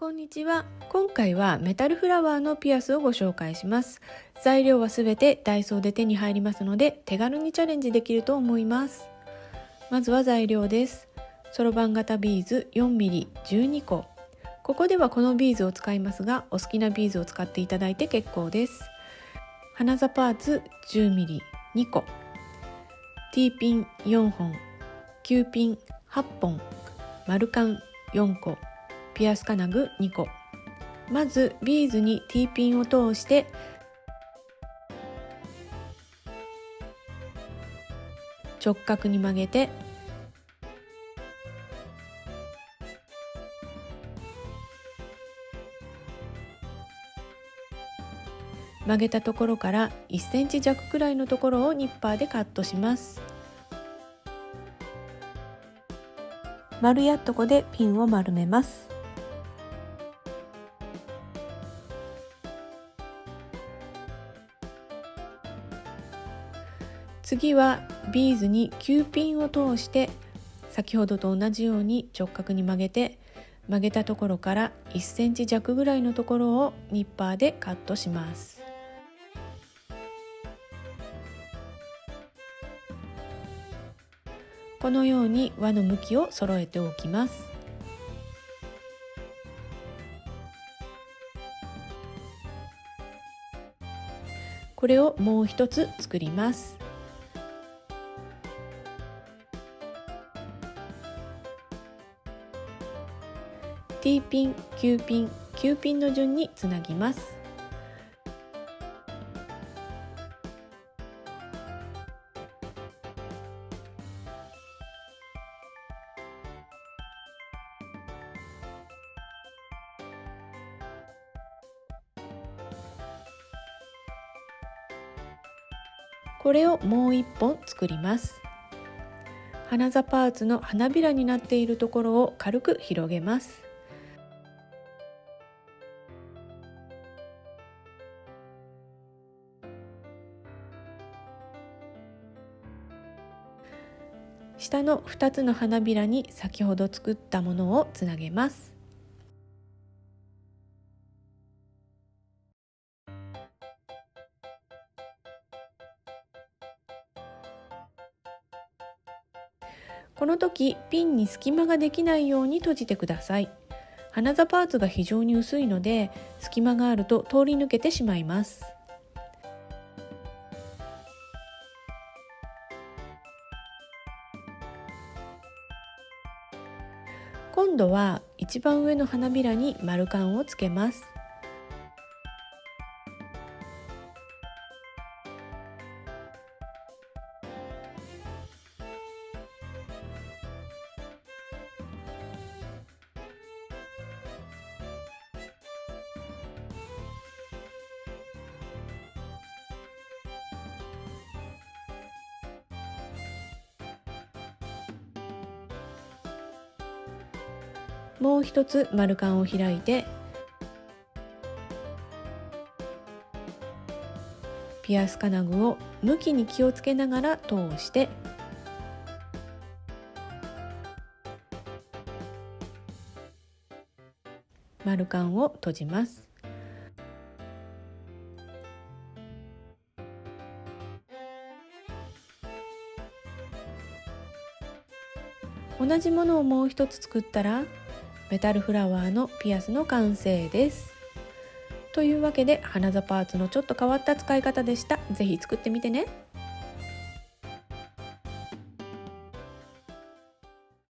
こんにちは。今回はメタルフラワーのピアスをご紹介します。材料はすべてダイソーで手に入りますので、手軽にチャレンジできると思います。まずは材料です。そろばん型ビーズ 4mm12 個。ここではこのビーズを使いますが、お好きなビーズを使っていただいて結構です。花座パーツ 10mm2 個。T ピン4本。Q ピン8本。丸カン4個。ピアス金具2個。まずビーズに T ピンを通して直角に曲げて曲げたところから1センチ弱くらいのところをニッパーでカットします。丸やっとこでピンを丸めます。次はビーズにQピンを通して先ほどと同じように直角に曲げて、曲げたところから1センチ弱ぐらいのところをニッパーでカットします。このように輪の向きを揃えておきます。これをもう一つ作ります。T ピン、Q ピン、Q ピンの順につなぎます。これをもう一本作ります。花座パーツの花びらになっているところを軽く広げます。下の2つの花びらに先ほど作ったものをつなげます。この時ピンに隙間ができないように閉じてください。花座パーツが非常に薄いので隙間があると通り抜けてしまいます。今度は一番上の花びらに丸カンをつけます。もう一つ丸カンを開いてピアス金具を向きに気をつけながら通して丸カンを閉じます。同じものをもう一つ作ったらメタルフラワーのピアスの完成です。というわけで花座パーツのちょっと変わった使い方でした。ぜひ作ってみてね。